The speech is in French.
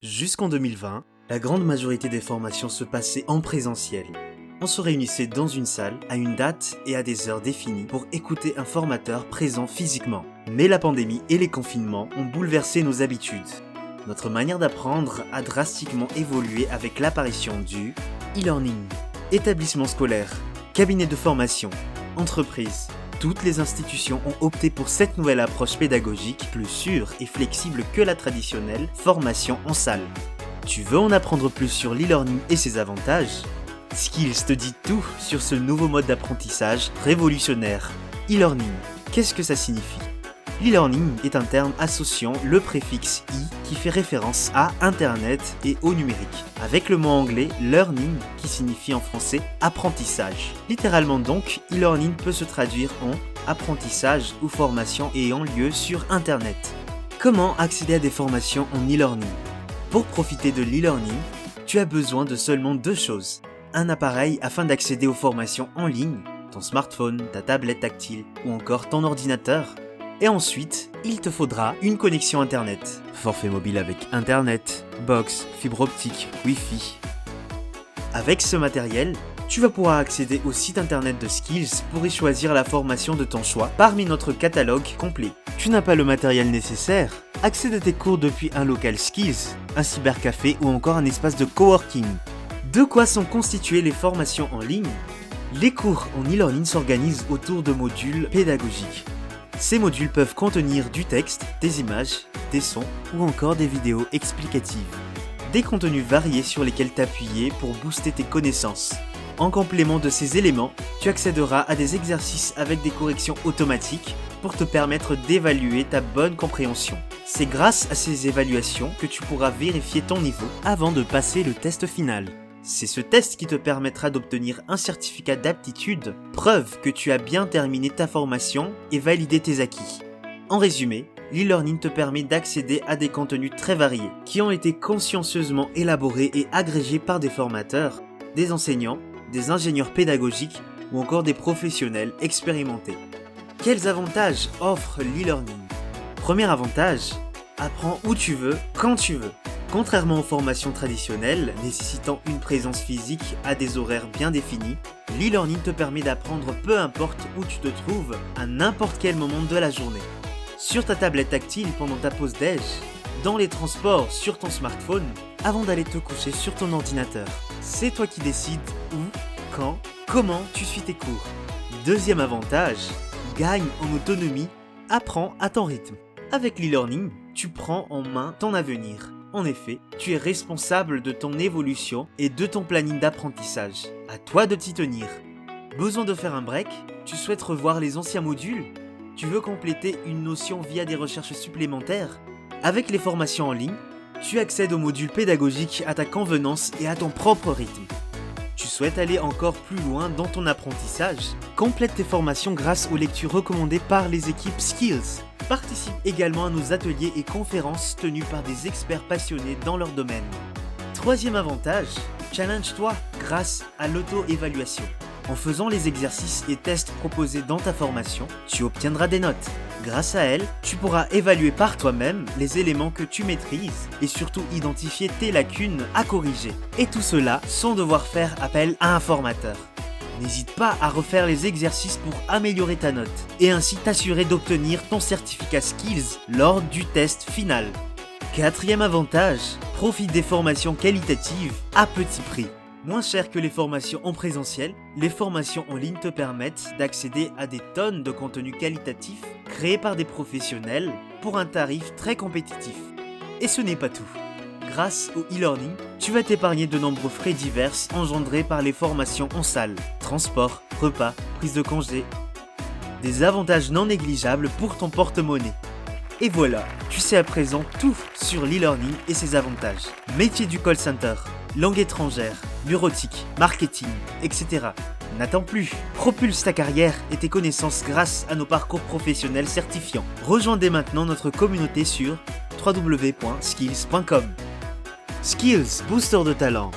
Jusqu'en 2020, la grande majorité des formations se passaient en présentiel. On se réunissait dans une salle, à une date et à des heures définies pour écouter un formateur présent physiquement. Mais la pandémie et les confinements ont bouleversé nos habitudes. Notre manière d'apprendre a drastiquement évolué avec l'apparition du e-learning. Établissements scolaires, cabinets de formation, entreprises, toutes les institutions ont opté pour cette nouvelle approche pédagogique plus sûre et flexible que la traditionnelle formation en salle. Tu veux en apprendre plus sur l'e-learning et ses avantages ? Skills te dit tout sur ce nouveau mode d'apprentissage révolutionnaire. E-learning, qu'est-ce que ça signifie ? L'e-learning est un terme associant le préfixe « e » qui fait référence à Internet et au numérique, avec le mot anglais « learning » qui signifie en français « apprentissage ». Littéralement donc, e-learning peut se traduire en « apprentissage ou formation ayant lieu sur Internet ». Comment accéder à des formations en e-learning ? Pour profiter de l'e-learning, tu as besoin de seulement deux choses. Un appareil afin d'accéder aux formations en ligne, ton smartphone, ta tablette tactile ou encore ton ordinateur. Et ensuite, il te faudra une connexion internet. Forfait mobile avec internet, box, fibre optique, Wi-Fi. Avec ce matériel, tu vas pouvoir accéder au site internet de Skills pour y choisir la formation de ton choix parmi notre catalogue complet. Tu n'as pas le matériel nécessaire ? Accède à tes cours depuis un local Skills, un cybercafé ou encore un espace de coworking. De quoi sont constituées les formations en ligne ? Les cours en e-learning s'organisent autour de modules pédagogiques. Ces modules peuvent contenir du texte, des images, des sons ou encore des vidéos explicatives. Des contenus variés sur lesquels t'appuyer pour booster tes connaissances. En complément de ces éléments, tu accéderas à des exercices avec des corrections automatiques pour te permettre d'évaluer ta bonne compréhension. C'est grâce à ces évaluations que tu pourras vérifier ton niveau avant de passer le test final. C'est ce test qui te permettra d'obtenir un certificat d'aptitude, preuve que tu as bien terminé ta formation et validé tes acquis. En résumé, l'e-learning te permet d'accéder à des contenus très variés, qui ont été consciencieusement élaborés et agrégés par des formateurs, des enseignants, des ingénieurs pédagogiques ou encore des professionnels expérimentés. Quels avantages offre l'e-learning ? Premier avantage, apprends où tu veux, quand tu veux. Contrairement aux formations traditionnelles, nécessitant une présence physique à des horaires bien définis, l'e-learning te permet d'apprendre peu importe où tu te trouves, à n'importe quel moment de la journée. Sur ta tablette tactile pendant ta pause déj, dans les transports, sur ton smartphone, avant d'aller te coucher sur ton ordinateur. C'est toi qui décides où, quand, comment tu suis tes cours. Deuxième avantage, gagne en autonomie, apprends à ton rythme. Avec l'e-learning, tu prends en main ton avenir. En effet, tu es responsable de ton évolution et de ton planning d'apprentissage. À toi de t'y tenir. Besoin de faire un break ? Tu souhaites revoir les anciens modules ? Tu veux compléter une notion via des recherches supplémentaires ? Avec les formations en ligne, tu accèdes aux modules pédagogiques à ta convenance et à ton propre rythme. Tu souhaites aller encore plus loin dans ton apprentissage ? Complète tes formations grâce aux lectures recommandées par les équipes Skills. Participe également à nos ateliers et conférences tenus par des experts passionnés dans leur domaine. Troisième avantage, challenge-toi grâce à l'auto-évaluation. En faisant les exercices et tests proposés dans ta formation, tu obtiendras des notes. Grâce à elles, tu pourras évaluer par toi-même les éléments que tu maîtrises et surtout identifier tes lacunes à corriger. Et tout cela sans devoir faire appel à un formateur. N'hésite pas à refaire les exercices pour améliorer ta note et ainsi t'assurer d'obtenir ton certificat Skills lors du test final. Quatrième avantage, profite des formations qualitatives à petit prix. Moins cher que les formations en présentiel, les formations en ligne te permettent d'accéder à des tonnes de contenus qualitatifs créés par des professionnels pour un tarif très compétitif. Et ce n'est pas tout. Grâce au e-learning, tu vas t'épargner de nombreux frais divers engendrés par les formations en salle, transport, repas, prise de congé. Des avantages non négligeables pour ton porte-monnaie. Et voilà, tu sais à présent tout sur l'e-learning et ses avantages. Métier du call center, langue étrangère, bureautique, marketing, etc. N'attends plus, propulse ta carrière et tes connaissances grâce à nos parcours professionnels certifiants. Rejoins dès maintenant notre communauté sur www.skills.com. Skills, booster de talent.